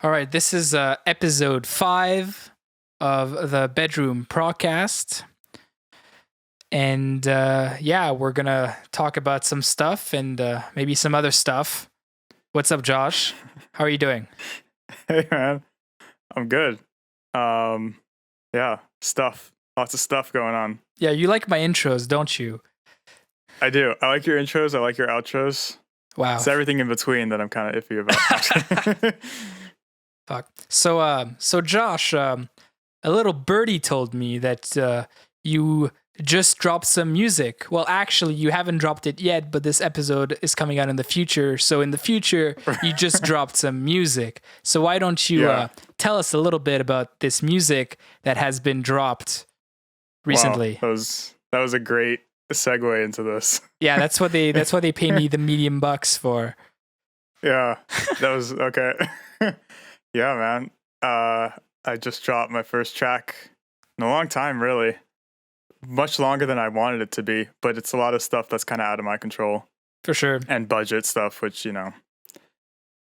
All right, this is episode 5 of the Bedroom ProgCast. And we're going to talk about some stuff and maybe some other stuff. What's up, Josh? How are you doing? Hey, man. I'm good. Stuff. Lots of stuff going on. Yeah, you like my intros, don't you? I do. I like your intros. I like your outros. Wow. It's everything in between that I'm kind of iffy about. Fuck. So Josh, a little birdie told me that you just dropped some music. Well, actually, you haven't dropped it yet, but this episode is coming out in the future. So in the future, you just dropped some music. So why don't you tell us a little bit about this music that has been dropped recently? Wow, that was a great segue into this. Yeah, that's what they pay me the medium bucks for. Yeah, that was okay. Yeah, man. I just dropped my first track in a long time, really. Much longer than I wanted it to be, but it's a lot of stuff that's kind of out of my control. For sure. And budget stuff, which, I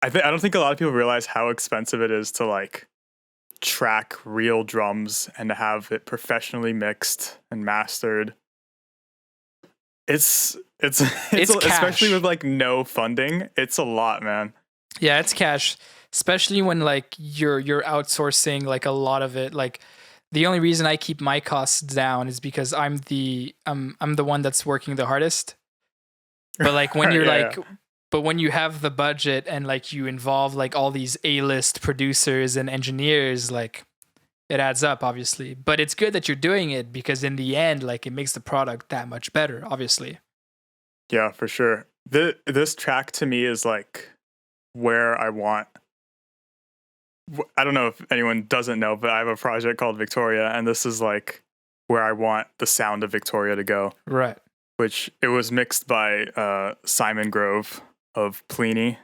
don't think a lot of people realize how expensive it is to like track real drums and to have it professionally mixed and mastered. It's especially with like no funding. It's a lot, man. Yeah, it's cash, especially when like you're outsourcing like a lot of it. Like the only reason I keep my costs down is because I'm the one that's working the hardest. But like when you're but when you have the budget and like you involve like all these A-list producers and engineers, like it adds up, obviously. But it's good that you're doing it because in the end, like it makes the product that much better, obviously. Yeah, for sure. This track to me is like where I want. I don't know if anyone doesn't know, but I have a project called Victoria, and this is like where I want the sound of Victoria to go. Right. Which it was mixed by Simon Grove of Pliny.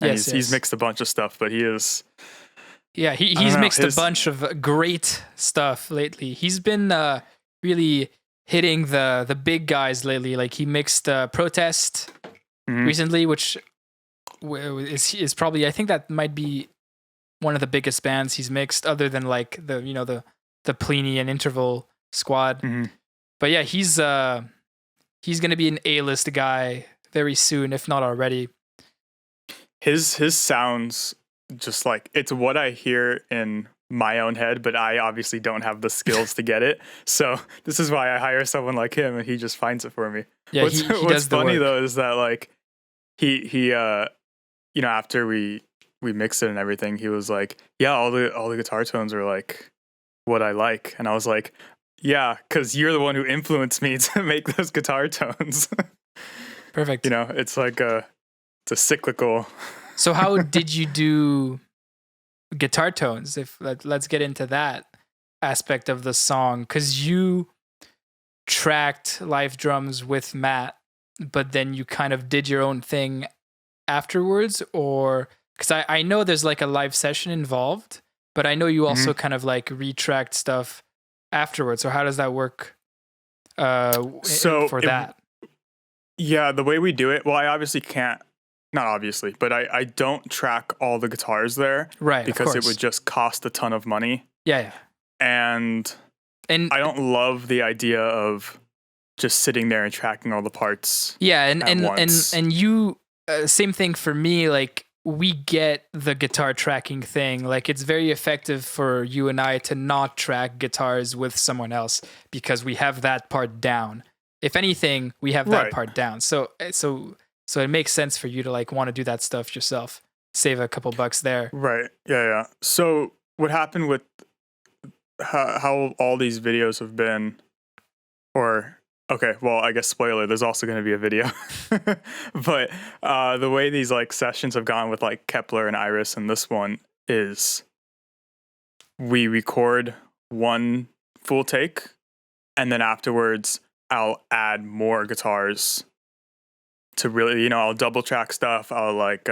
And he's mixed a bunch of stuff, but he is. Yeah, he's mixed a bunch of great stuff lately. He's been really hitting the big guys lately. Like he mixed Protest recently, which is probably, I think that might be one of the biggest bands he's mixed, other than like the Pliny and Interval squad. But yeah, he's gonna be an A-list guy very soon, if not already. His sounds just like it's what I hear in my own head, but I obviously don't have the skills to get it. So this is why I hire someone like him, and he just finds it for me. Yeah, what's funny though is that like he after we mixed it and everything, he was like, yeah, all the guitar tones are like what I like. And I was like, yeah, because you're the one who influenced me to make those guitar tones. Perfect. It's like it's a cyclical. So how did you do guitar tones? Let's get into that aspect of the song, because you tracked live drums with Matt, but then you kind of did your own thing afterwards, or because I know there's like a live session involved, but I know you also kind of like retracked stuff afterwards. So how does that work that? Yeah, the way we do it, well, I obviously can't, not obviously, but I don't track all the guitars there. Right, because it would just cost a ton of money. Yeah. And I don't love the idea of just sitting there and tracking all the parts. Yeah, and you same thing for me. Like we get the guitar tracking thing. Like it's very effective for you and I to not track guitars with someone else because we have that part down. If anything, we have that part down. So it makes sense for you to like want to do that stuff yourself. Save a couple bucks there. Right. Yeah. So what happened with how all these videos have been, I guess spoiler, there's also going to be a video. But the way these like sessions have gone with like Kepler and Iris and this one is we record one full take, and then afterwards I'll add more guitars to really, I'll double track stuff. I'll like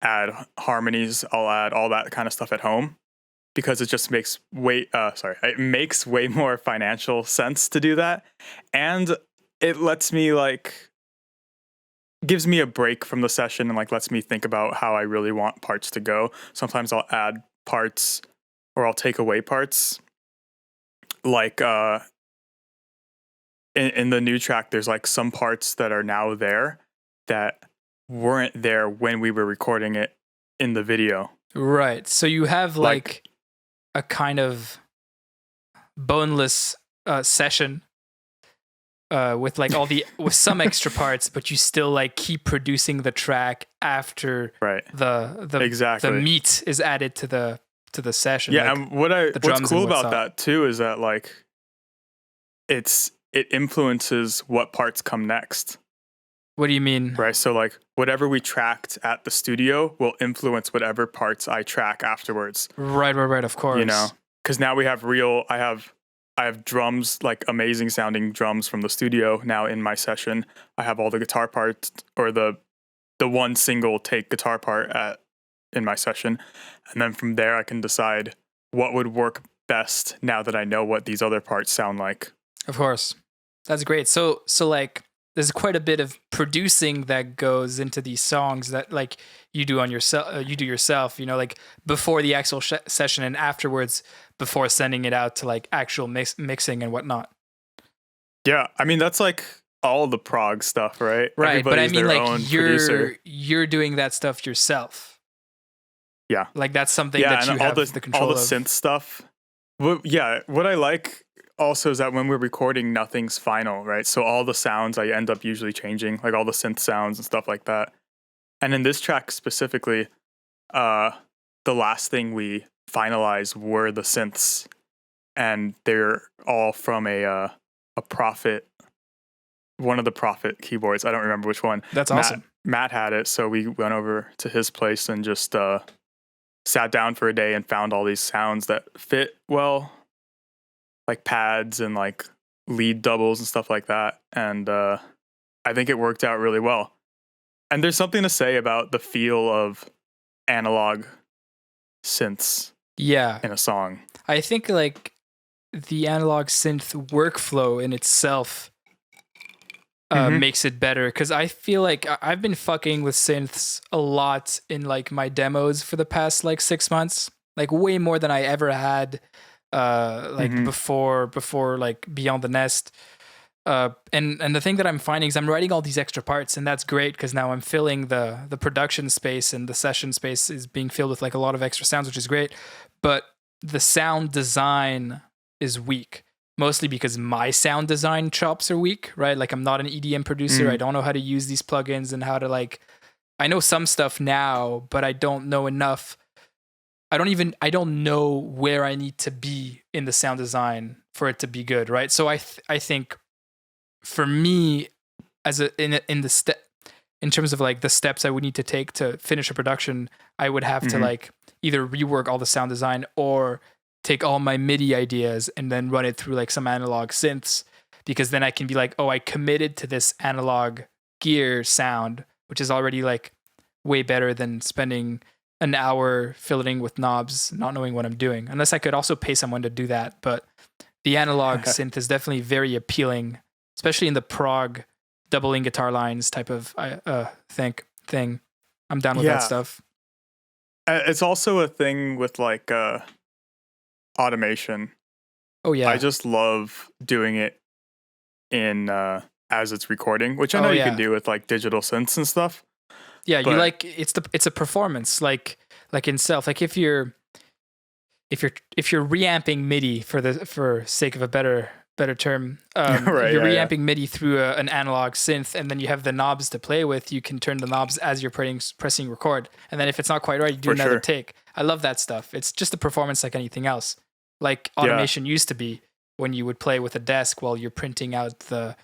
add harmonies. I'll add all that kind of stuff at home, because it just makes it makes way more financial sense to do that. And it lets me like gives me a break from the session and like lets me think about how I really want parts to go. Sometimes I'll add parts or I'll take away parts. Like in the new track, there's like some parts that are now there that weren't there when we were recording it in the video. Right. So you have like a kind of boneless session with like with some extra parts, but you still like keep producing the track after the meat is added to the session. Yeah, like and what's cool about that too is that like it influences what parts come next. What do you mean? Right, so like whatever we tracked at the studio will influence whatever parts I track afterwards. Right, of course. You know, because now we have I have drums, like amazing sounding drums from the studio now in my session. I have all the guitar parts or the one single take guitar part in my session. And then from there I can decide what would work best now that I know what these other parts sound like. Of course. That's great. So like there's quite a bit of producing that goes into these songs that like you do yourself, you know, like before the actual session and afterwards before sending it out to like actual mixing and whatnot. Yeah, I mean that's like all the prog stuff, right? Right, but I mean like you're doing that stuff yourself. Yeah, like that's something that you have the control of. All the synth stuff. Yeah, what I like also is that when we're recording, nothing's final, right? So all the sounds I end up usually changing, like all the synth sounds and stuff like that. And in this track specifically, the last thing we finalized were the synths, and they're all from a Prophet, one of the Prophet keyboards. I don't remember which one. That's awesome. Matt had it, so we went over to his place and just sat down for a day and found all these sounds that fit well, like pads and like lead doubles and stuff like that. And I think it worked out really well. And there's something to say about the feel of analog synths in a song. I think like the analog synth workflow in itself makes it better, because I feel like I've been fucking with synths a lot in like my demos for the past like 6 months, like way more than I ever had before like Beyond the Nest. And the thing that I'm finding is I'm writing all these extra parts, and that's great because now I'm filling the production space, and the session space is being filled with like a lot of extra sounds, which is great. But the sound design is weak, mostly because my sound design chops are weak, right? Like I'm not an EDM producer. I don't know how to use these plugins and how to like, I know some stuff now, but I don't know enough. I don't know where I need to be in the sound design for it to be good, right? So I think for me, in terms of like the steps I would need to take to finish a production, I would have to like either rework all the sound design or take all my MIDI ideas and then run it through like some analog synths, because then I can be like, oh, I committed to this analog gear sound, which is already like way better than spending an hour fiddling with knobs, not knowing what I'm doing, unless I could also pay someone to do that. But the analog synth is definitely very appealing, especially in the prog doubling guitar lines type of thing. I'm down with that stuff. It's also a thing with like automation. Oh yeah, I just love doing it in as it's recording, which I know you can do with like digital synths and stuff. Yeah, but you like it's a performance like in Self. Like if you're reamping MIDI for sake of a better term, you're reamping MIDI through an analog synth, and then you have the knobs to play with. You can turn the knobs as you're pressing record, and then if it's not quite right, you do another take. I love that stuff. It's just a performance like anything else. Like automation used to be when you would play with a desk while you're printing out the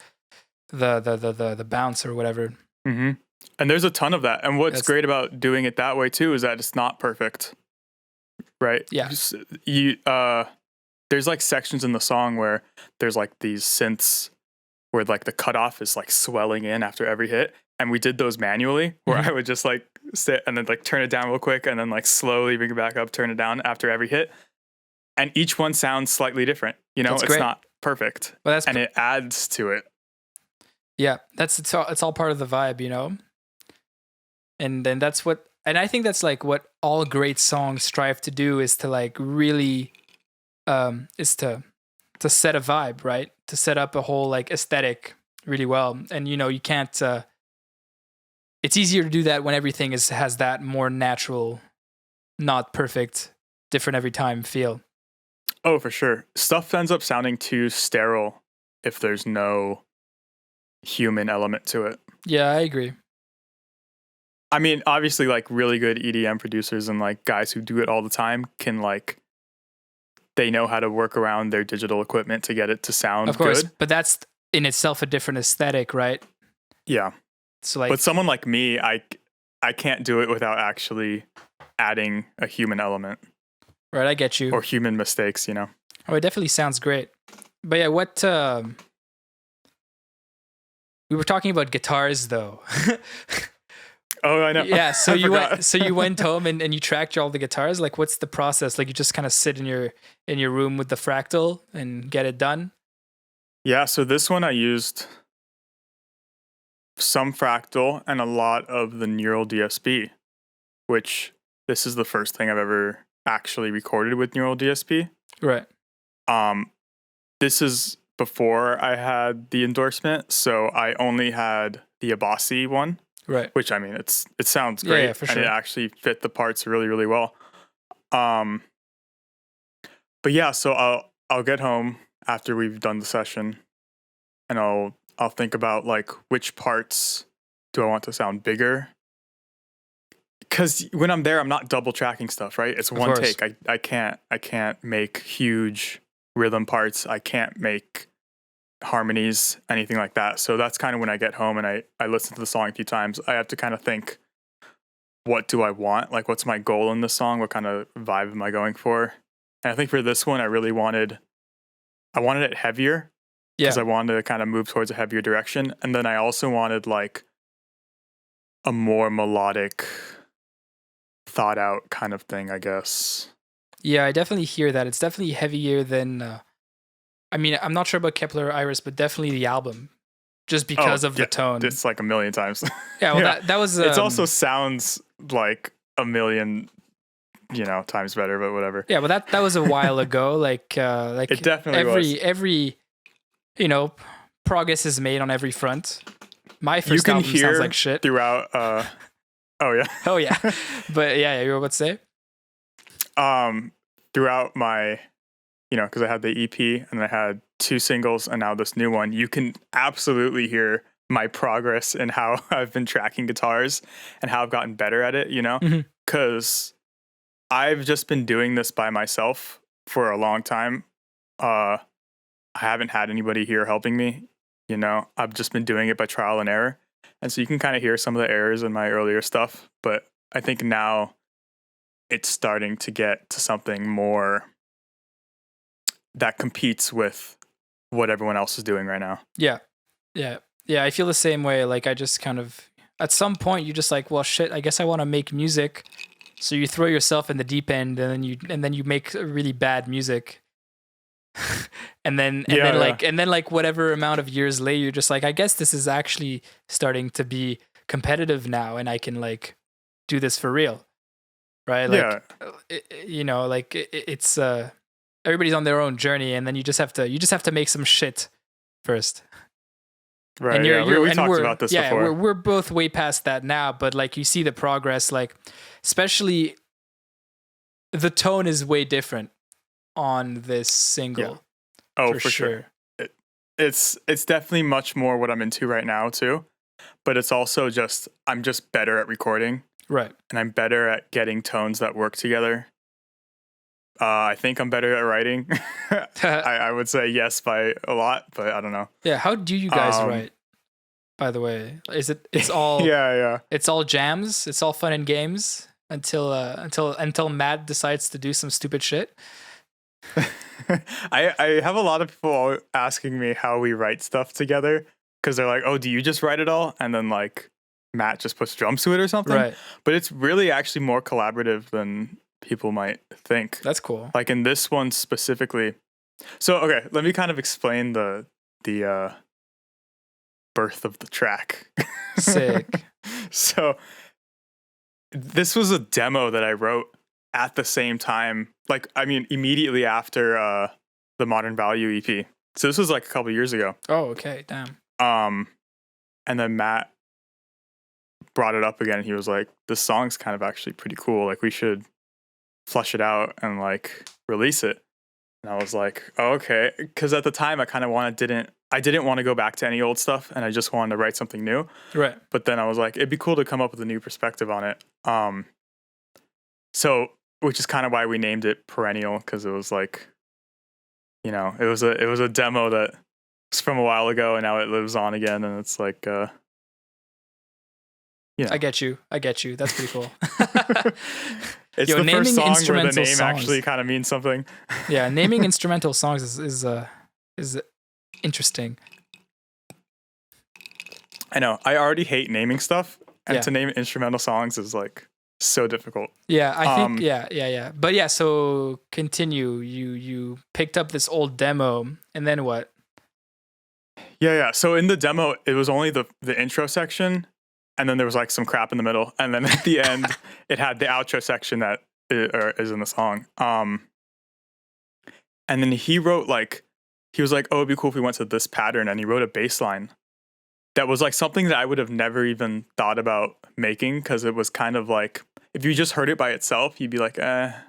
bounce or whatever. Mm-hmm. And there's a ton of that. And what's great about doing it that way too is that it's not perfect, right? Yeah. There's like sections in the song where there's like these synths where like the cutoff is like swelling in after every hit. And we did those manually, where I would just like sit and then like turn it down real quick and then like slowly bring it back up, turn it down after every hit. And each one sounds slightly different. You know, it's not perfect. Well, and it adds to it. Yeah, it's all part of the vibe, you know? And then that's what, and I think that's like what all great songs strive to do, is to like really is to set a vibe, right? To set up a whole like aesthetic really well. And you can't it's easier to do that when everything has that more natural, not perfect, different every time feel. Oh, for sure. Stuff ends up sounding too sterile if there's no human element to it. Yeah, I agree. I mean, obviously, like really good EDM producers and like guys who do it all the time can like, they know how to work around their digital equipment to get it to sound of course, good. but that's in itself a different aesthetic, right? Yeah. So like, but someone like me, I can't do it without actually adding a human element. Right, I get you. Or human mistakes, Oh, it definitely sounds great. But yeah, what we were talking about guitars though. Oh, I know. Yeah, so you went home and you tracked all the guitars. Like, what's the process? Like, you just kind of sit in your room with the Fractal and get it done? Yeah, so this one I used some Fractal and a lot of the Neural DSP, which this is the first thing I've ever actually recorded with Neural DSP. Right. This is before I had the endorsement, so I only had the Abasi one. Right. Which, I mean, it sounds great, yeah, for sure. and it actually fit the parts really, really well. But yeah, so I'll get home after we've done the session, and I'll think about like which parts do I want to sound bigger. Because when I'm there, I'm not double tracking stuff, right? It's one take. I can't make huge rhythm parts. I can't make harmonies, anything like that. So that's kind of when I get home and I listen to the song a few times. I have to kind of think, what do I want? Like, what's my goal in this song? What kind of vibe am I going for? And I think for this one, I wanted it heavier, because I wanted to kind of move towards a heavier direction. And then I also wanted like a more melodic, thought out kind of thing, I guess. Yeah, I definitely hear that. It's definitely heavier than I mean, I'm not sure about Kepler or Iris, but definitely the album, just because of the tone. It's like a million times. Yeah, well, that was. It also sounds like a million, times better, but whatever. Yeah, well, that was a while ago. Like it definitely every progress is made on every front. My first album sounds like shit throughout. Oh yeah. Oh yeah, but yeah, you were about to say. Throughout my, because I had the EP and I had 2 singles and now this new one, you can absolutely hear my progress in how I've been tracking guitars and how I've gotten better at it, because I've just been doing this by myself for a long time. I haven't had anybody here helping me, I've just been doing it by trial and error. And so you can kind of hear some of the errors in my earlier stuff, but I think now it's starting to get to something more that competes with what everyone else is doing right now. Yeah. I feel the same way. Like, I just kind of, at some point, you're just like, well, shit, I guess I want to make music. So you throw yourself in the deep end, and then you make really bad music. and then whatever amount of years later, you're just like, I guess this is actually starting to be competitive now, and I can like do this for real. Right? Like, it's everybody's on their own journey, and then you just have to make some shit first. Right. And we talked about this before. Yeah, we're both way past that now, but like, you see the progress, like, especially the tone is way different on this single. Yeah. Oh, for sure. It's definitely much more what I'm into right now too, but it's also just, I'm just better at recording. Right. And I'm better at getting tones that work together. I think I'm better at writing. I would say yes by a lot, but I don't know. Yeah. How do you guys write, by the way? It's all it's all jams, it's all fun and games until Matt decides to do some stupid shit? I have a lot of people asking me how we write stuff together, because they're like, oh, do you just write it all? And then like Matt just puts drums to it or something. Right. But it's really actually more collaborative than people might think. That's cool. Like in this one specifically. So, okay, let me kind of explain the birth of the track. Sick. So this was a demo that I wrote at the same time. Like, I mean, immediately after the Modern Value EP. So this was like a couple years ago. Oh, okay, damn. And then Matt brought it up again. And he was like, "This song's kind of actually pretty cool. Like, we should flush it out and like release it." And I was like, oh, "Okay," because at the time I kind of didn't want to go back to any old stuff, and I just wanted to write something new. Right. But then I was like, it'd be cool to come up with a new perspective on it. So, which is kind of why we named it Perennial, because it was like, you know, it was a demo that was from a while ago, and now it lives on again, and it's like, you know. I get you. That's pretty cool. It's the first song where the name actually kind of means something. Yeah, naming instrumental songs is interesting. I know. I already hate naming stuff, and to name instrumental songs is like so difficult. Yeah, I think yeah. But yeah, so continue. You picked up this old demo, and then what? Yeah. So in the demo, it was only the intro section, and then there was like some crap in the middle, and then at the end, it had the outro section that is in the song. And then he wrote he was like, "Oh, it'd be cool if we went to this pattern," and he wrote a bass line that was like something that I would have never even thought about making, because it was kind of like, if you just heard it by itself, you'd be like, I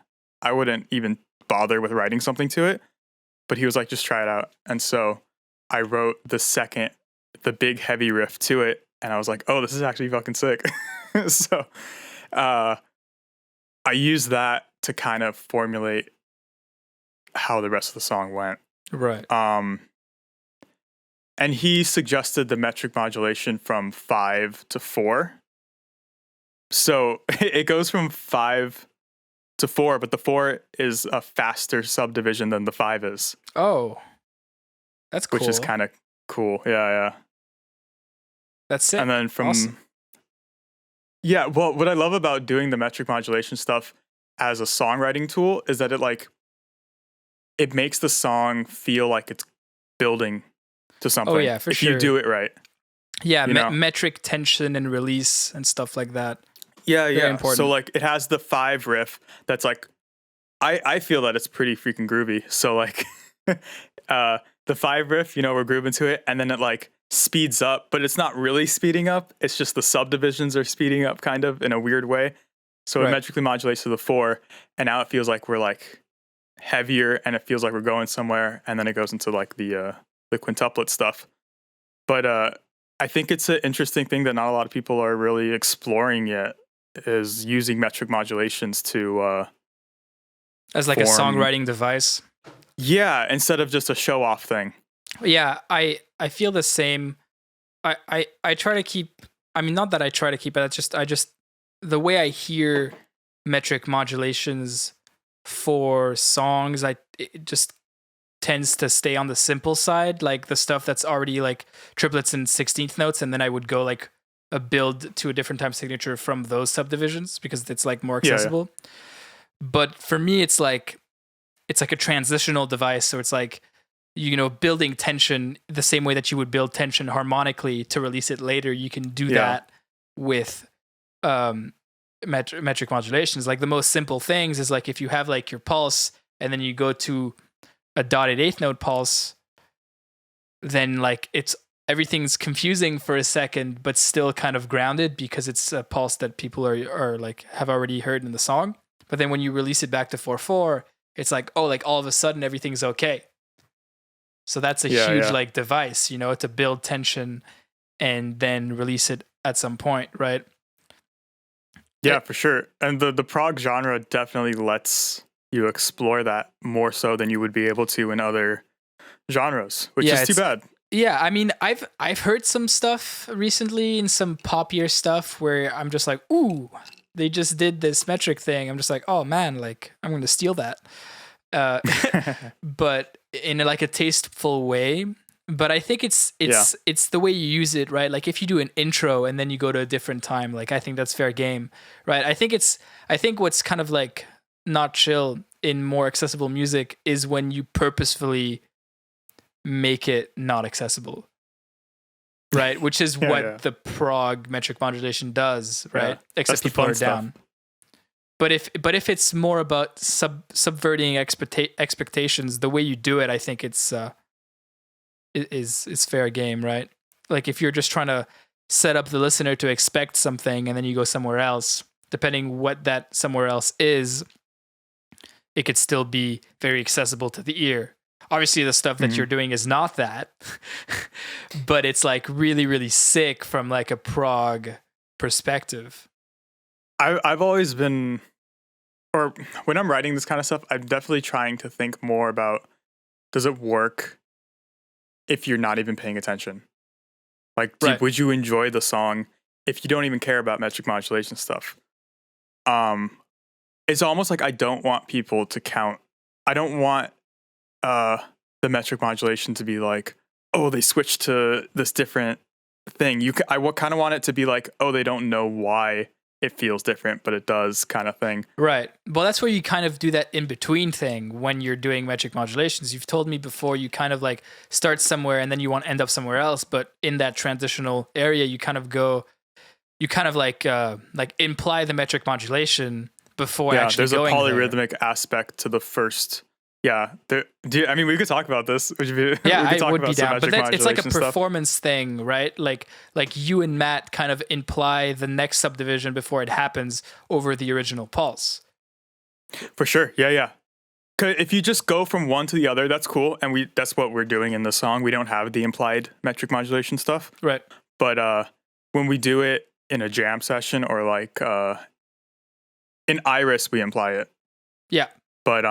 wouldn't even bother with writing something to it. But he was like, just try it out. And so I wrote the big heavy riff to it, and I was like, oh, this is actually fucking sick. So I used that to kind of formulate how the rest of the song went. Right. And he suggested the metric modulation from 5 to 4. So it goes from 5 to 4, but the 4 is a faster subdivision than the 5 is. Oh, that's cool. Which is kind of cool. Yeah. That's sick. And then awesome. Yeah, well, what I love about doing the metric modulation stuff as a songwriting tool is that it makes the song feel like it's building to something. Oh yeah, for sure. If you do it right. Yeah, metric tension and release and stuff like that. Yeah. Important. So like it has the 5 riff that's like, I feel that it's pretty freaking groovy. So like the 5 riff, we're grooving to it, and then it like speeds up, but it's not really speeding up. It's just the subdivisions are speeding up kind of in a weird way. So it metrically modulates to the 4, and now it feels like we're like heavier, and it feels like we're going somewhere, and then it goes into like the quintuplet stuff. But I think it's an interesting thing that not a lot of people are really exploring yet, is using metric modulations to as like a songwriting device. Yeah, instead of just a show off thing. Yeah, I feel the same. I try to keep, I mean, not that I try to keep it, I just the way I hear metric modulations for songs, it just tends to stay on the simple side, like the stuff that's already like triplets and 16th notes, and then I would go like a build to a different time signature from those subdivisions because it's like more accessible. Yeah. But for me, it's like a transitional device, so it's like, building tension the same way that you would build tension harmonically to release it later. You can do that with metric modulations. Like the most simple things is like if you have like your pulse and then you go to a dotted 8th note pulse, then like everything's confusing for a second, but still kind of grounded because it's a pulse that people are like have already heard in the song. But then when you release it back to 4/4, it's like, oh, like all of a sudden everything's okay. So that's a huge like device, to build tension and then release it at some point, right? Yeah, for sure. And the prog genre definitely lets you explore that more so than you would be able to in other genres, which is too bad. Yeah, I mean, I've heard some stuff recently in some poppier stuff where I'm just like, ooh, they just did this metric thing. I'm just like, oh man, like I'm going to steal that. But in like a tasteful way. But I think it's the way you use it, right? Like if you do an intro and then you go to a different time, like I think that's fair game, right? I think what's kind of like not chill in more accessible music is when you purposefully make it not accessible. right? Which is what the prog metric modulation does, right? Except you slow it down. But if it's more about subverting expectations, the way you do it, I think it's is fair game, right? Like if you're just trying to set up the listener to expect something and then you go somewhere else, depending what that somewhere else is, it could still be very accessible to the ear. Obviously the stuff that you're doing is not that, but it's like really, really sick from like a prog perspective. I've always been, or when I'm writing this kind of stuff, I'm definitely trying to think more about, does it work if you're not even paying attention? Like, would you enjoy the song if you don't even care about metric modulation stuff? It's almost like I don't want people to count. I don't want the metric modulation to be like, oh, they switched to this different thing. I kind of want it to be like, oh, they don't know why it feels different, but it does, kind of thing. Right. Well, that's where you kind of do that in between thing when you're doing metric modulations. You've told me before you kind of like start somewhere and then you want to end up somewhere else, but in that transitional area, you kind of like imply the metric modulation before actually going there. There's a polyrhythmic aspect to the first. Yeah, I mean, we could talk about this. I would be down, but it's like a performance thing, right? Like you and Matt kind of imply the next subdivision before it happens over the original pulse. For sure, yeah. If you just go from one to the other, that's cool, and that's what we're doing in the song. We don't have the implied metric modulation stuff, right? But when we do it in a jam session or like in Iris, we imply it. Yeah, but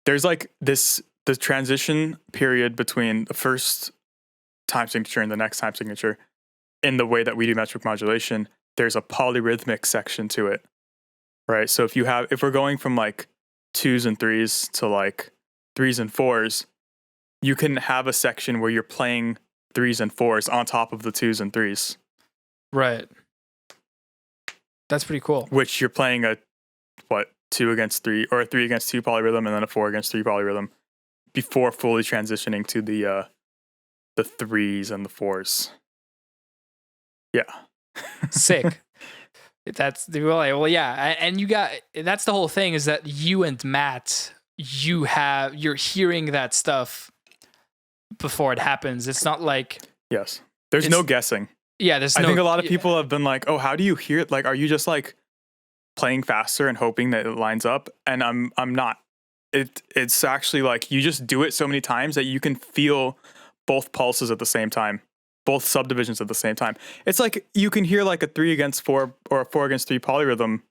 there's like the transition period between the first time signature and the next time signature. In the way that we do metric modulation, there's a polyrhythmic section to it, right? So if we're going from like 2s and 3s to like 3s and 4s, you can have a section where you're playing 3s and 4s on top of the 2s and 3s. Right. That's pretty cool. Which you're playing a 2 against 3 or a 3 against 2 polyrhythm and then a 4 against 3 polyrhythm before fully transitioning to the 3s and the 4s. Yeah. Sick. Yeah, and that's the whole thing, is that you and Matt, you're hearing that stuff before it happens. It's not like, yes, there's no guessing. Yeah, I think a lot of people have been like, oh, how do you hear it? Like, are you just like playing faster and hoping that it lines up? And I'm not. It's actually like you just do it so many times that you can feel both pulses at the same time, both subdivisions at the same time. It's like you can hear like a 3 against 4 or a 4 against 3 polyrhythm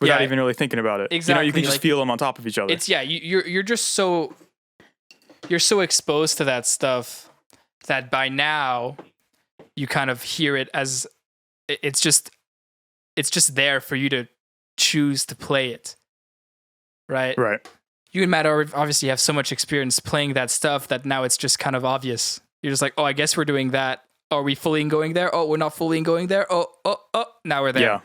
without even really thinking about it. Exactly. You can just feel them on top of each other. You're just so exposed to that stuff that by now you kind of hear it as it's just there for you to choose to play it. Right. You and Matt obviously have so much experience playing that stuff that now it's just kind of obvious. You're just like, oh, I guess we're doing that. Are we fully going there? Oh, we're not fully going there. Oh, now we're there. Yeah.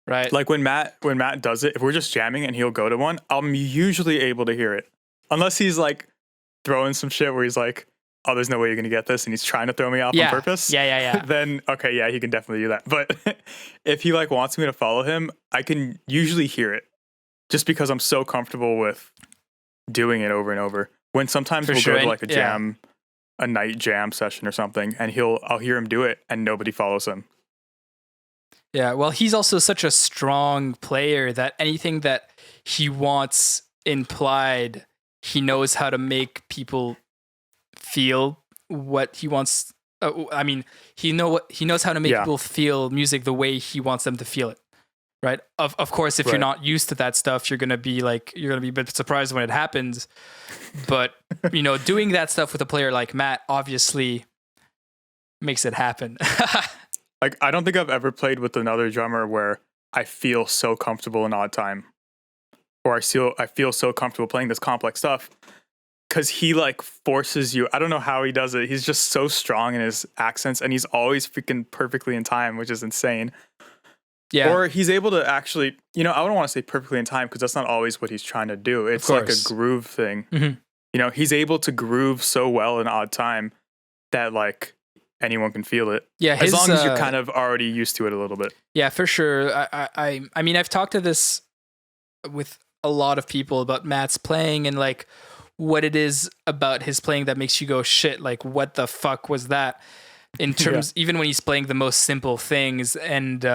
Right. Like when Matt does it, if we're just jamming and he'll go to one, I'm usually able to hear it. Unless he's like throwing some shit where he's like, oh, there's no way you're going to get this, and he's trying to throw me off on purpose. Yeah. Then, okay, yeah, he can definitely do that. But if he like wants me to follow him, I can usually hear it just because I'm so comfortable with doing it over and over. When sometimes we'll go to like a night jam session or something, and I'll hear him do it, and nobody follows him. Yeah, well, he's also such a strong player that anything that he wants implied, he knows how to make people feel what he wants. He knows how to make people feel music the way he wants them to feel it. Right. Of course, if you're not used to that stuff, you're gonna be a bit surprised when it happens. But doing that stuff with a player like Matt obviously makes it happen. Like, I don't think I've ever played with another drummer where I feel so comfortable in odd time, or I feel so comfortable playing this complex stuff. Because he like forces you. I don't know how he does it. He's just so strong in his accents, and he's always freaking perfectly in time, which is insane. Yeah. Or he's able to actually, I don't want to say perfectly in time because that's not always what he's trying to do. It's like a groove thing. Mm-hmm. He's able to groove so well in odd time that like anyone can feel it. Yeah, as long as you're kind of already used to it a little bit. Yeah, for sure. I mean, I've talked to this with a lot of people about Matt's playing and like what it is about his playing that makes you go, shit, like what the fuck was that? In terms, even when he's playing the most simple things, and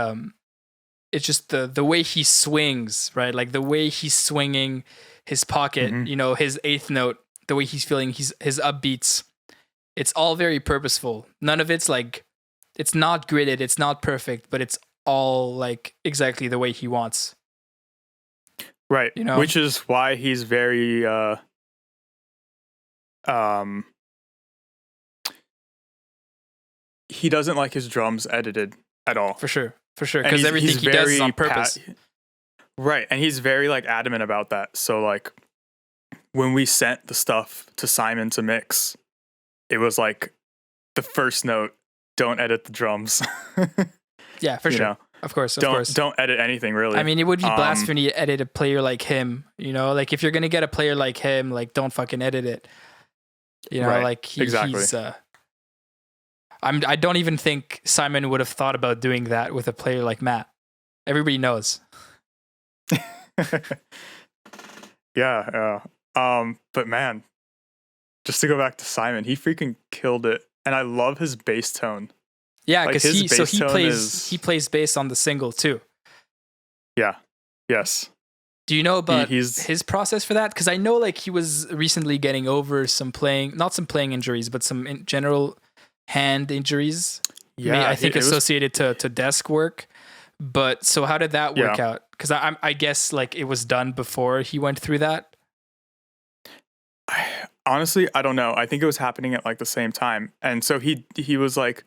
it's just the way he swings, right? Like the way he's swinging his pocket, you know, his eighth note, the way he's feeling his upbeats. It's all very purposeful. None of it's like, it's not gridded, it's not perfect, but it's all like exactly the way he wants. Right. You know? Which is why he's very he doesn't like his drums edited at all. For sure. Because everything he does is on purpose. Right. And he's very like adamant about that. So like when we sent the stuff to Simon to mix, it was like the first note, don't edit the drums. Yeah, for sure. Know? Of course. Don't edit anything really. I mean, it would be blasphemy to edit a player like him, you know, like if you're going to get a player like him, like don't fucking edit it. You know, right. Like he's, I don't even think Simon would have thought about doing that with a player like Matt. Everybody knows. Yeah. But man, just to go back to Simon, he freaking killed it. And I love his bass tone. Yeah, because he plays bass on the single too. Yeah. Yes. Do you know about his process for that? Because I know like he was recently getting over not some playing injuries, but some general hand injuries. Yeah, I think associated to desk work. But so how did that work out? Because I guess like it was done before he went through that. Honestly, I don't know. I think it was happening at like the same time, and so he was like,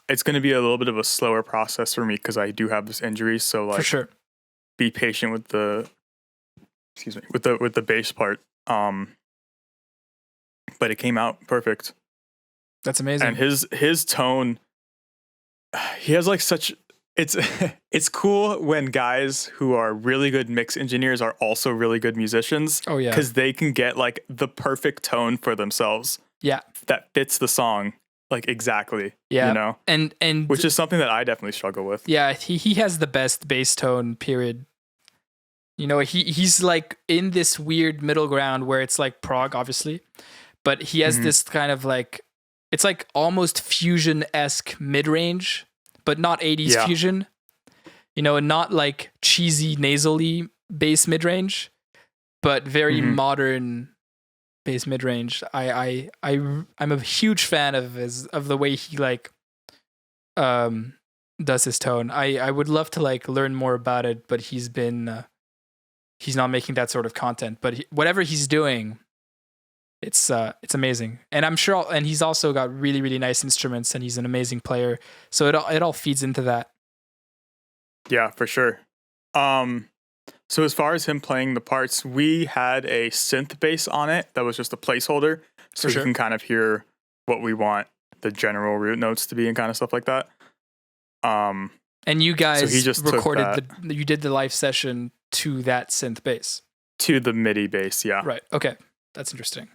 "It's going to be a little bit of a slower process for me because I do have this injury." So like, for sure, be patient with the bass part. But it came out perfect. That's amazing. And his tone, he has like such. It's cool when guys who are really good mix engineers are also really good musicians. Oh yeah, because they can get like the perfect tone for themselves. Yeah, that fits the song like exactly. Yeah, you know, and which is something that I definitely struggle with. Yeah, he has the best bass tone. Period. You know, he's like in this weird middle ground where it's like prog, obviously, but he has this kind of like, it's like almost fusion-esque mid-range, but not 80s fusion, you know, and not like cheesy nasally bass mid-range, but very modern bass mid-range. I'm a huge fan of the way he like does his tone. I would love to like learn more about it, but he's not making that sort of content. But whatever he's doing, it's amazing, and I'm sure. And he's also got really, really nice instruments, and he's an amazing player. So it all feeds into that. Yeah, for sure. So as far as him playing the parts, we had a synth bass on it that was just a placeholder, so you can kind of hear what we want the general root notes to be and kind of stuff like that. And you guys you did the live session to that synth bass, to the MIDI bass, yeah. Right. Okay, that's interesting.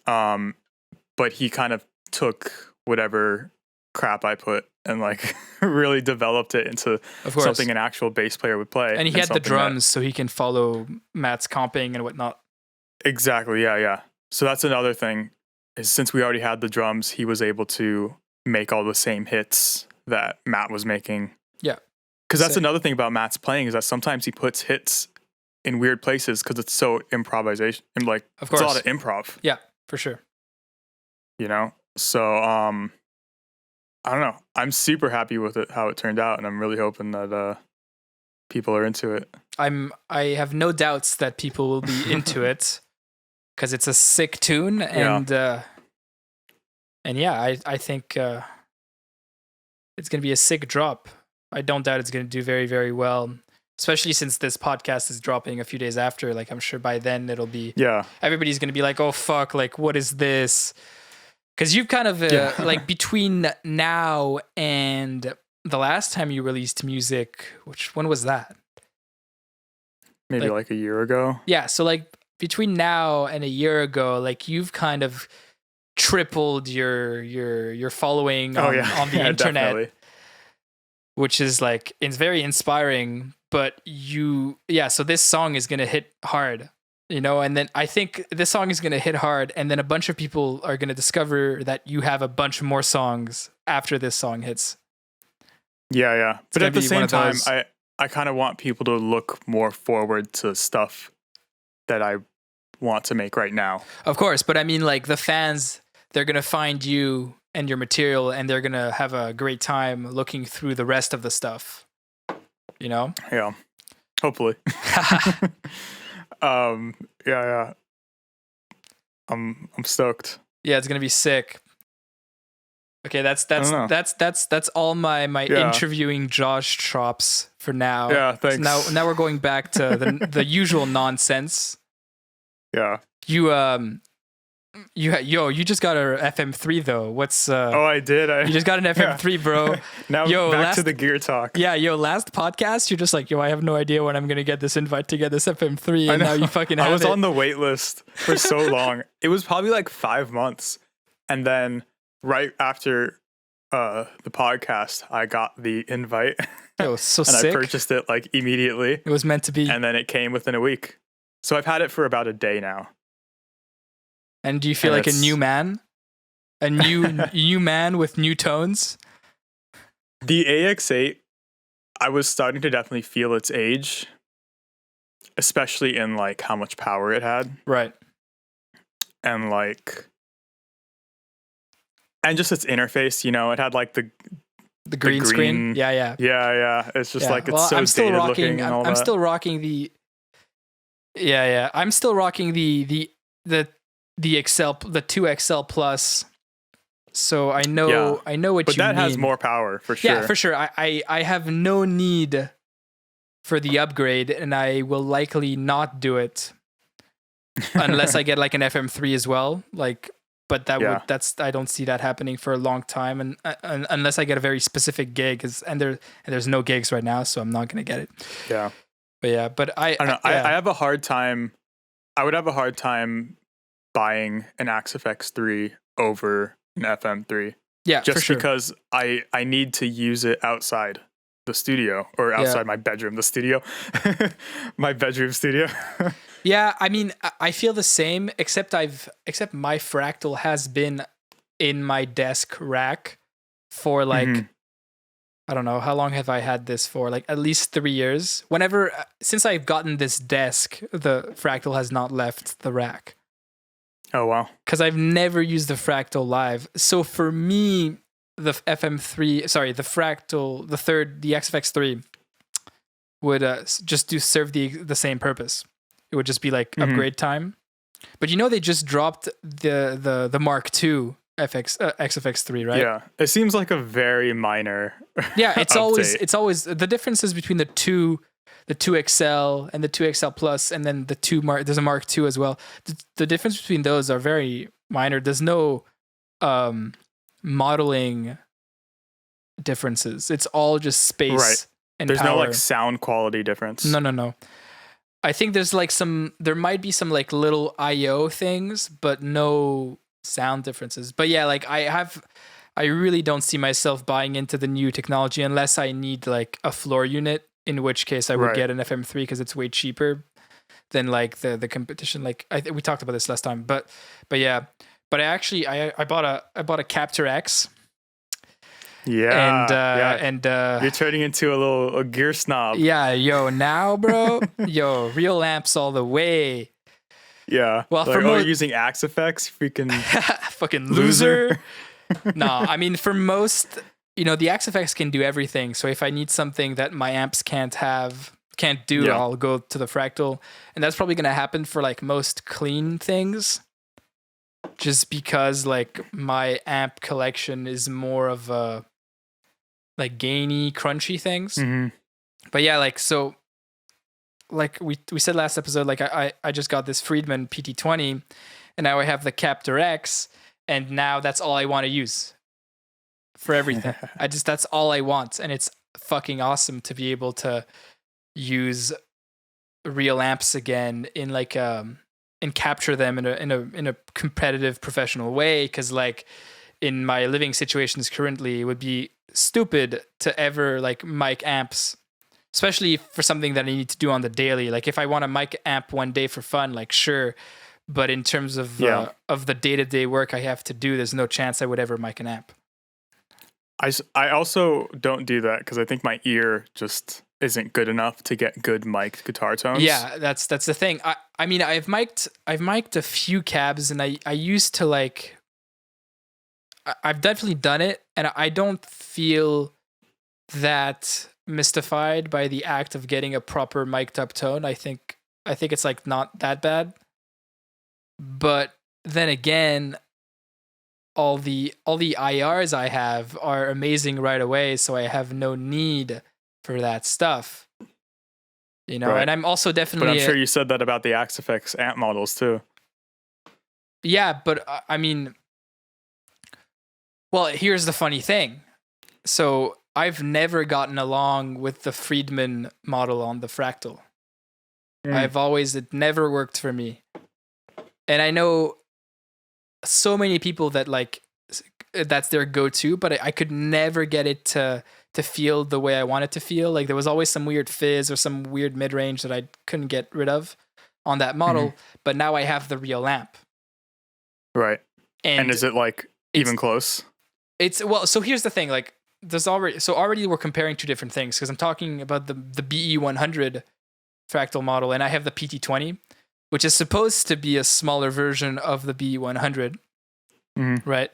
But he kind of took whatever crap I put and like really developed it into something an actual bass player would play. And he had the drums so he can follow Matt's comping and whatnot. Exactly. Yeah. So that's another thing, is since we already had the drums, he was able to make all the same hits that Matt was making. Yeah. Because that's another thing about Matt's playing, is that sometimes he puts hits in weird places because it's so improvisation and like it's a lot of improv. Yeah, for sure. You know? So I don't know. I'm super happy with it, how it turned out, and I'm really hoping that people are into it. I have no doubts that people will be into it because it's a sick tune, and I think it's gonna be a sick drop. I don't doubt it's gonna do very, very well, especially since this podcast is dropping a few days after. Like, I'm sure by then it'll be everybody's gonna be like, oh fuck, like what is this? Because you've kind of like between now and the last time you released music, when was that? Maybe like a year ago. Yeah, so like between now and a year ago, like you've kind of tripled your following on the internet, definitely. which is like, it's very inspiring. But so this song is gonna hit hard, and then I think this song is gonna hit hard, and then a bunch of people are gonna discover that you have a bunch more songs after this song hits. Yeah. But at the same time, I kind of want people to look more forward to stuff that I want to make right now. Of course, but I mean, like, the fans, they're gonna find you and your material, and they're gonna have a great time looking through the rest of the stuff. Yeah, hopefully. Yeah. I'm stoked. Yeah, it's gonna be sick. Okay, that's all my interviewing Josh trops for now. Yeah, thanks. So now we're going back to the usual nonsense. Yeah. You just got a FM3 though. What's Oh, I did. You just got an FM3, bro. Now back to the gear talk. Yeah, last podcast you're just like, I have no idea when I'm gonna get this invite to get this FM3, and now you fucking have it. I was on the wait list for so long. It was probably like 5 months, and then right after the podcast, I got the invite. It was so and sick. I purchased it like immediately. It was meant to be, and then it came within a week. So I've had it for about a day now. And do you feel like a new man? A new man with new tones? The AX8, I was starting to definitely feel its age, especially in like how much power it had. Right. And just its interface, it had like the green screen. Yeah. Yeah. It's just like, it's so dated looking and all that. I'm still rocking the I'm still rocking the XL, the 2XL Plus. So I know what you mean. But that has more power for sure. Yeah, for sure. I have no need for the upgrade, and I will likely not do it unless I get like an FM3 as well. But I don't see that happening for a long time, and unless I get a very specific gig, and there's no gigs right now, so I'm not gonna get it. Yeah. But I don't know. I have a hard time. I would have a hard time buying an AXFX3 over an FM3. Yeah, just for sure. Because I need to use it outside the studio, or outside my bedroom, the studio, my bedroom studio. Yeah, I mean, I feel the same, except my Fractal has been in my desk rack for I don't know, how long have I had this for? Like at least 3 years. Since I've gotten this desk, the Fractal has not left the rack. Oh, wow. Because I've never used the Fractal live. So for me, the Fractal, the XFX3 would just serve the same purpose. It would just be like upgrade time. But they just dropped the Mark II XFX3, right? Yeah, it seems like a very minor. Yeah, it's always the differences between the 2XL and the 2XL Plus, and then there's a Mark II as well. The difference between those are very minor. There's no modeling differences. It's all just space and there's power. No like sound quality difference. No. I think there's there might be some like little IO things, but no sound differences. But yeah, I really don't see myself buying into the new technology unless I need like a floor unit, in which case I would get an FM3 because it's way cheaper than like the competition. Like we talked about this last time, but I bought a Capture X. Yeah, and you're turning into a gear snob. Yeah, now, bro, real amps all the way. Yeah. Well, for using AXFX, freaking fucking loser. No, I mean for most, the AXFX can do everything. So if I need something that my amps can't do, I'll go to the Fractal, and that's probably gonna happen for like most clean things. Just because like my amp collection is more of a like gainy, crunchy things. Mm-hmm. But yeah, like so like we said last episode, like I just got this Friedman PT20, and now I have the Captor X, and now that's all I want to use for everything. That's all I want, and it's fucking awesome to be able to use real amps again in like and capture them in a competitive professional way, because like in my living situations currently, it would be stupid to ever like mic amps, especially for something that I need to do on the daily. Like if I want to mic amp one day for fun, like sure, but in terms of the day-to-day work I have to do, there's no chance I would ever mic an amp. I also don't do that because I think my ear just isn't good enough to get good mic'd guitar tones. Yeah, that's the thing. I mean, I've mic'd a few cabs, and I used to like. I've definitely done it, and I don't feel that mystified by the act of getting a proper mic'd up tone. I think it's like not that bad. But then again, all the IRs I have are amazing right away, so I have no need for that stuff. You know, right. And I'm also definitely. But I'm sure you said that about the Axe Effects amp models too. Yeah, but I mean, well, here's the funny thing. So I've never gotten along with the Friedman model on the Fractal. It never worked for me. And I know so many people that like that's their go-to, but I could never get it to feel the way I want it to feel. Like there was always some weird fizz or some weird mid-range that I couldn't get rid of on that model. But now I have the real amp. Right. And is it like even close? It's well, so here's the thing, like already we're comparing two different things, because I'm talking about the BE100 Fractal model, and I have the PT20, which is supposed to be a smaller version of the BE100. Right?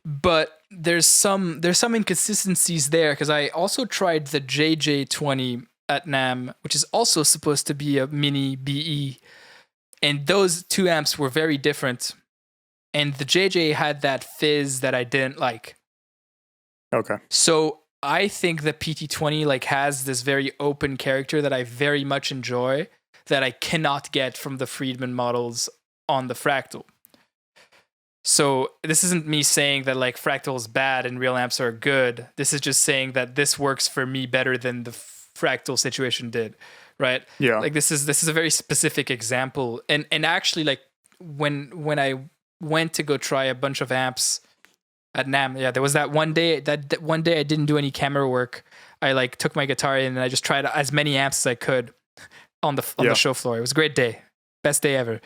But there's some inconsistencies there, because I also tried the JJ20 at NAMM, which is also supposed to be a mini BE, and those two amps were very different. And the JJ had that fizz that I didn't like. Okay. So I think the PT20 like has this very open character that I very much enjoy, that I cannot get from the Friedman models on the Fractal. So this isn't me saying that like Fractal is bad and real amps are good. This is just saying that this works for me better than the Fractal situation did, right? Yeah. Like this is a very specific example. And actually, like when I went to go try a bunch of amps at NAMM, there was that one day I didn't do any camera work. I like took my guitar in and I just tried as many amps as I could on the show floor. It was a great day, best day ever.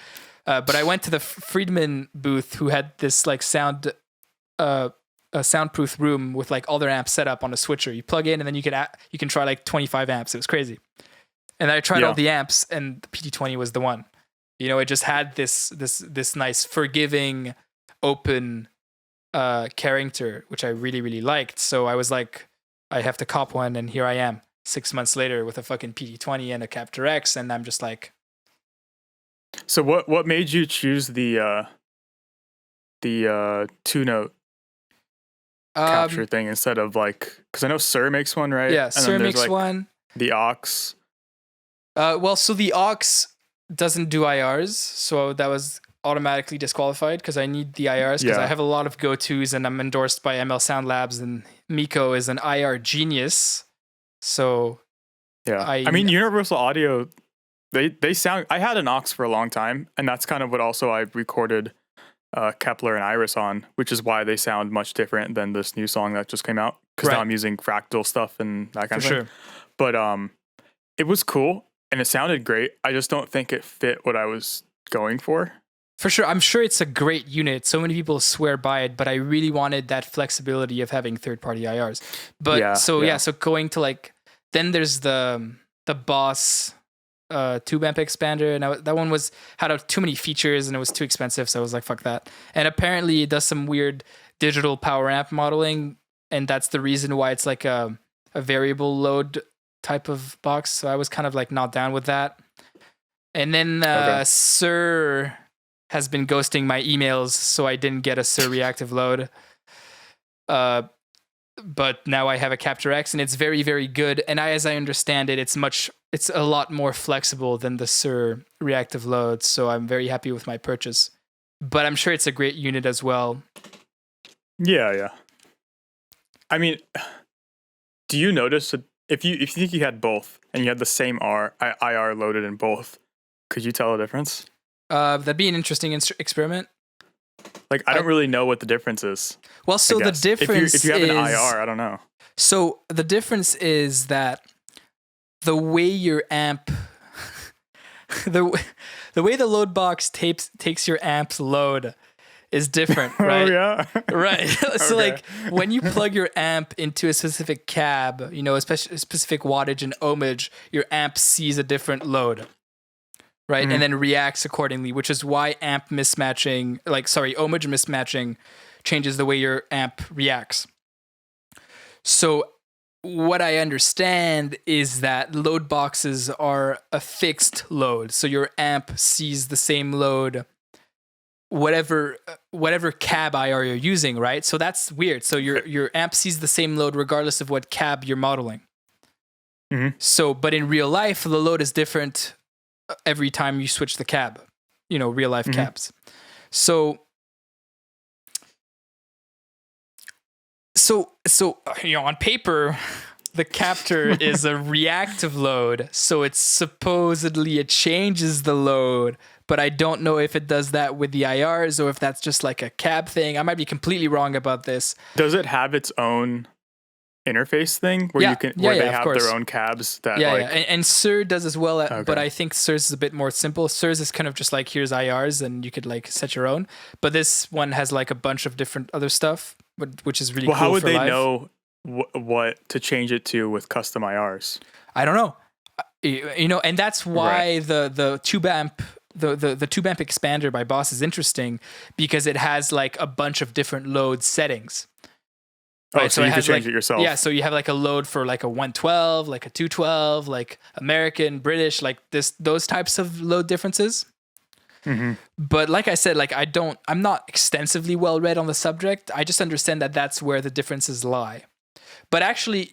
But I went to the Friedman booth, who had this like a soundproof room with like all their amps set up on a switcher. You plug in and then you can try like 25 amps. It was crazy. And I tried all the amps, and the PT20 was the one. You know, it just had this nice forgiving, open character, which I really, really liked. So I was like, I have to cop one, and here I am 6 months later with a fucking PT20 and a Capture X, and I'm just like. So what made you choose the 2-note capture thing instead of like, because I know Sir makes one, right? Yeah, Sir makes like one. The aux. Well, so the aux doesn't do IRs, so that was automatically disqualified because I need the IRs because I have a lot of go-tos and I'm endorsed by ML Sound Labs, and Miko is an IR genius. So yeah, I mean Universal Audio, they sound. I had an aux for a long time, and that's kind of what also I recorded Kepler and Iris on, which is why they sound much different than this new song that just came out. Because now I'm using Fractal stuff and that kind of thing. But it was cool and it sounded great. I just don't think it fit what I was going for. For sure. I'm sure it's a great unit. So many people swear by it, but I really wanted that flexibility of having third-party IRs. But so going to like, then there's the Boss tube amp expander, and that one had too many features and it was too expensive, so I was like, fuck that. And apparently it does some weird digital power amp modeling, and that's the reason why it's like a variable load type of box. So I was kind of like not down with that. And then Sir has been ghosting my emails, so I didn't get a Sir reactive load. But now I have a Capture X, and it's very, very good. And as I understand it, it's a lot more flexible than the Sir reactive load. So I'm very happy with my purchase. But I'm sure it's a great unit as well. Yeah. I mean, do you notice that if you think you had both and you had the same IR loaded in both, could you tell a difference? That'd be an interesting experiment. Like, I don't really know what the difference is. Well, so the difference if you have an IR, I don't know. So the difference is that the way your amp, the way the load box takes your amp's load is different, right? Oh yeah, right. So like when you plug your amp into a specific cab, a specific wattage and ohmage, your amp sees a different load, right? And then reacts accordingly, which is why ohmage mismatching changes the way your amp reacts. So what I understand is that load boxes are a fixed load. So your amp sees the same load, whatever cab IR you're using, right? So that's weird. So your amp sees the same load regardless of what cab you're modeling. So, but in real life, the load is different every time you switch the cab, real life cabs. So on paper, the captor is a reactive load, so it changes the load, but I don't know if it does that with the IRs or if that's just like a cab thing. I might be completely wrong about this. Does it have its own interface thing where they have their own cabs that and SIR does as well, but I think SIR's is a bit more simple. SIR's is kind of just like, here's IRs and you could like set your own, but this one has like a bunch of different other stuff, which is really cool. How would they know what to change it to with custom IRs? I don't know, and that's why the tube amp the tube amp expander by Boss is interesting, because it has like a bunch of different load settings. Right, so you can change it yourself. Yeah, so you have like a load for like a 112, like a 212, like American, British, like those types of load differences. But like I said, like I'm not extensively well read on the subject. I just understand that that's where the differences lie. But actually,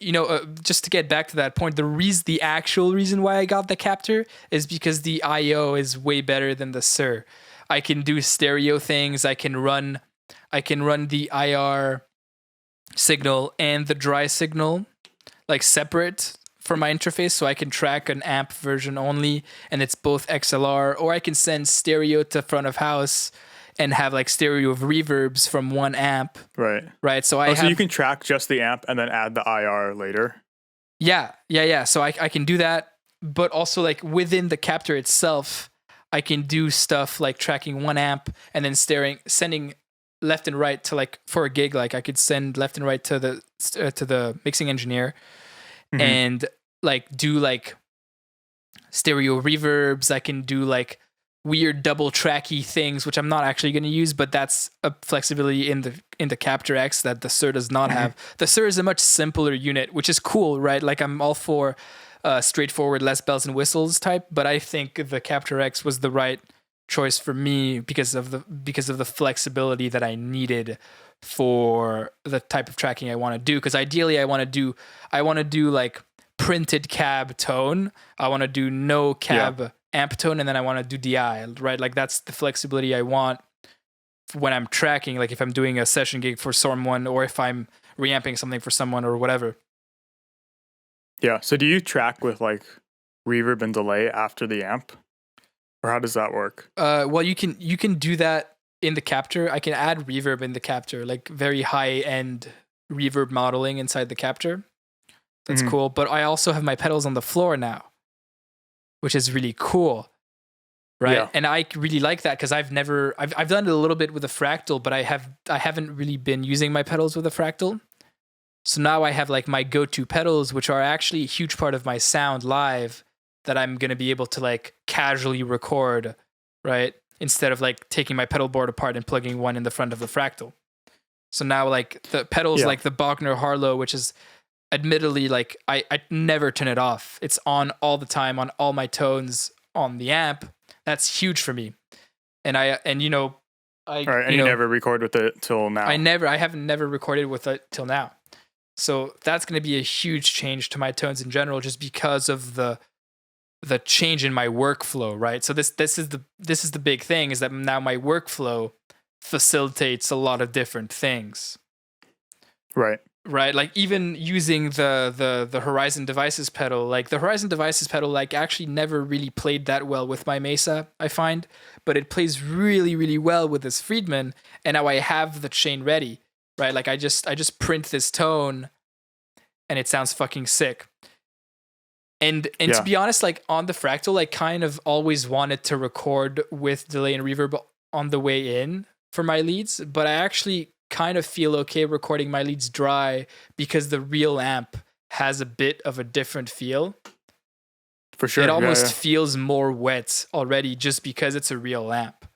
just to get back to that point, the actual reason why I got the captor is because the IO is way better than the SIR. I can do stereo things. I can run the IR signal and the dry signal like separate for my interface, so I can track an amp version only and it's both XLR, or I can send stereo to front of house and have like stereo of reverbs from one amp. Right. So so you can track just the amp and then add the IR later. Yeah. So I can do that, but also like within the captor itself, I can do stuff like tracking one amp and then sending left and right to like, for a gig, like I could send left and right to the mixing engineer and like do like stereo reverbs. I can do like weird double tracky things, which I'm not actually going to use, but that's a flexibility in the Captor X that the SIR does not have. The SIR is a much simpler unit, which is cool, right? Like I'm all for straightforward, less bells and whistles type, but I think the Captor X was the right choice for me because of the flexibility that I needed for the type of tracking I want to do. Because ideally, I want to do like printed cab tone. I want to do no cab amp tone, and then I want to do DI. Right, like that's the flexibility I want when I'm tracking. Like if I'm doing a session gig for someone, or if I'm reamping something for someone, or whatever. Yeah. So do you track with like reverb and delay after the amp? Or how does that work? Well, you can do that in the captor. I can add reverb in the captor, like very high end reverb modeling inside the captor. That's cool. But I also have my pedals on the floor now, which is really cool, right? Yeah. And I really like that because I've done it a little bit with a fractal, but I haven't really been using my pedals with a fractal. So now I have like my go-to pedals, which are actually a huge part of my sound live, that I'm going to be able to like casually record, right? Instead of like taking my pedal board apart and plugging one in the front of the fractal. So now like the pedals, like the Bogner Harlow, which is admittedly like, I never turn it off. It's on all the time on all my tones on the amp. That's huge for me. And you never record with it till now. I haven't never recorded with it till now. So that's going to be a huge change to my tones in general, just because of the change in my workflow, right? So this is the big thing, is that now my workflow facilitates a lot of different things. Right. right? Like even using the Horizon Devices pedal, like the Horizon Devices pedal, like actually never really played that well with my Mesa, I find, but it plays really, really well with this Friedman. And now I have the chain ready, right? Like I just print this tone, and it sounds fucking sick. And to be honest, like on the Fractal, I kind of always wanted to record with delay and reverb on the way in for my leads, but I actually kind of feel okay recording my leads dry because the real amp has a bit of a different feel. For sure. It almost feels more wet already just because it's a real amp.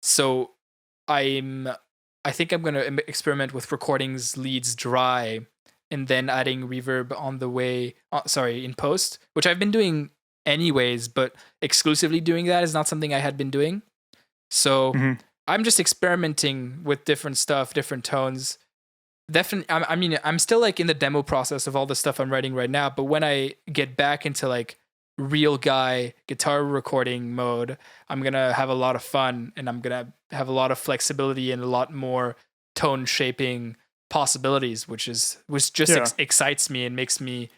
So I think I'm going to experiment with recordings leads dry and then adding reverb on the way, in post, which I've been doing anyways, but exclusively doing that is not something I had been doing. So I'm just experimenting with different stuff, different tones. Definitely, I mean, I'm still like in the demo process of all the stuff I'm writing right now, but when I get back into like real guy guitar recording mode, I'm going to have a lot of fun, and I'm going to have a lot of flexibility and a lot more tone shaping possibilities, which just excites me and makes me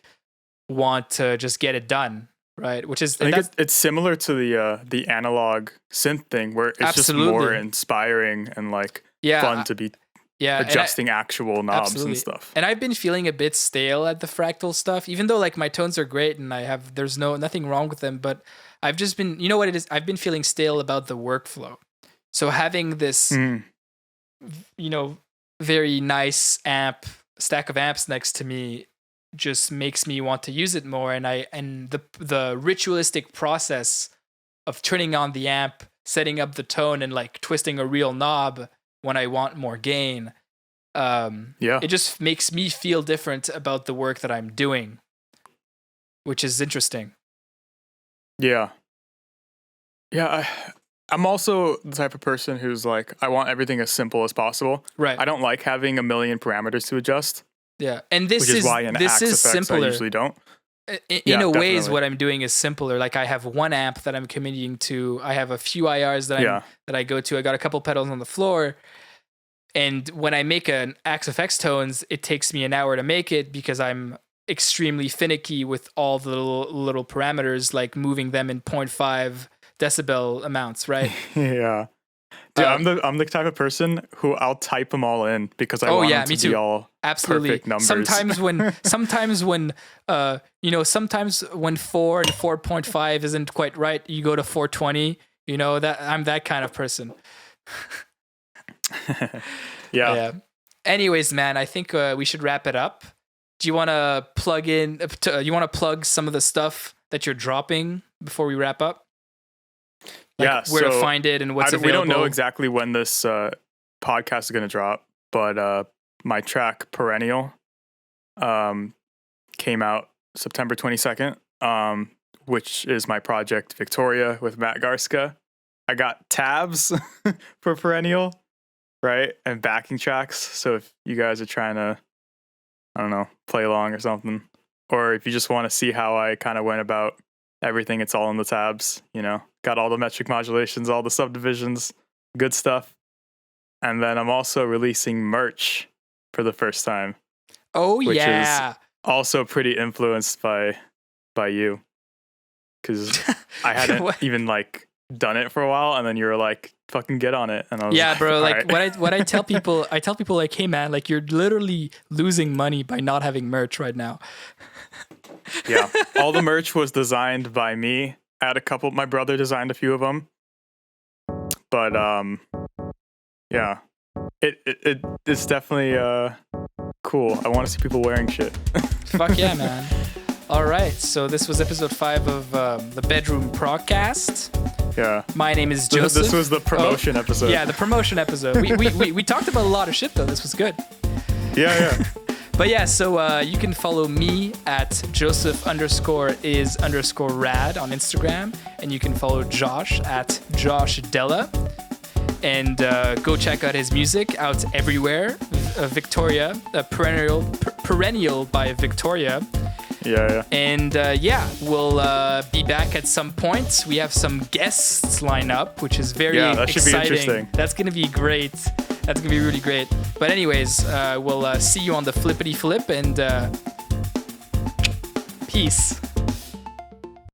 want to just get it done. Right, which is I think it's similar to the analog synth thing, where it's just more inspiring and like fun to be adjusting actual knobs and stuff. And I've been feeling a bit stale at the Fractal stuff, even though like my tones are great and there's nothing wrong with them, but I've just been, you know what it is? I've been feeling stale about the workflow. So having this, very nice stack of amps next to me just makes me want to use it more, and the ritualistic process of turning on the amp, setting up the tone, and like twisting a real knob when I want more gain, it just makes me feel different about the work that I'm doing, which is interesting. I'm also the type of person who's like, I want everything as simple as possible. Right. I don't like having a million parameters to adjust. Yeah, and this is why in Axe Effects simpler. I usually don't. In a way, is what I'm doing is simpler. Like I have one amp that I'm committing to. I have a few IRs that I go to. I got a couple pedals on the floor, and when I make an Axe Effects tones, it takes me an hour to make it because I'm extremely finicky with all the little parameters, like moving them in 0.5 decibel amounts. Right? Yeah. Dude, I'm the type of person who I'll type them all in because I want them to be all perfect numbers. Sometimes when 4 and 4.5 isn't quite right, you go to 420. You know that I'm that kind of person. Yeah. Anyways, man, I think we should wrap it up. Do you want to plug in? You want to plug some of the stuff that you're dropping before we wrap up? Like where to find it and what's available. We don't know exactly when this podcast is going to drop, but my track Perennial came out September 22nd, which is my project Victoria with Matt Garska. I got tabs for Perennial, right? And backing tracks. So if you guys are trying to, I don't know, play along or something, or if you just want to see how I kind of went about everything, it's all in the tabs, got all the metric modulations, all the subdivisions, good stuff. And then I'm also releasing merch for the first time. Oh, which is also pretty influenced by you. Because I hadn't even like done it for a while, and then you were like, fucking get on it. And I was like, bro, like right. what I tell people, like, hey man, like you're literally losing money by not having merch right now. Yeah, all the merch was designed by me. I had my brother designed a few of them, but it's definitely cool. I want to see people wearing shit. Fuck yeah, man. All right, so this was episode 5 of the Bedroom ProgCast. Yeah. My name is Joseph. This was the promotion episode. Yeah, the promotion episode. We talked about a lot of shit though. This was good. Yeah. But yeah, so you can follow me at Joseph_is_rad on Instagram, and you can follow Josh at Josh Della, and go check out his music out everywhere. Victoria, Perennial by Victoria. Yeah. And we'll be back at some point. We have some guests lined up, which is very exciting. Should be interesting. That's going to be great. That's gonna be really great. But anyways, we'll see you on the flippity flip, and peace.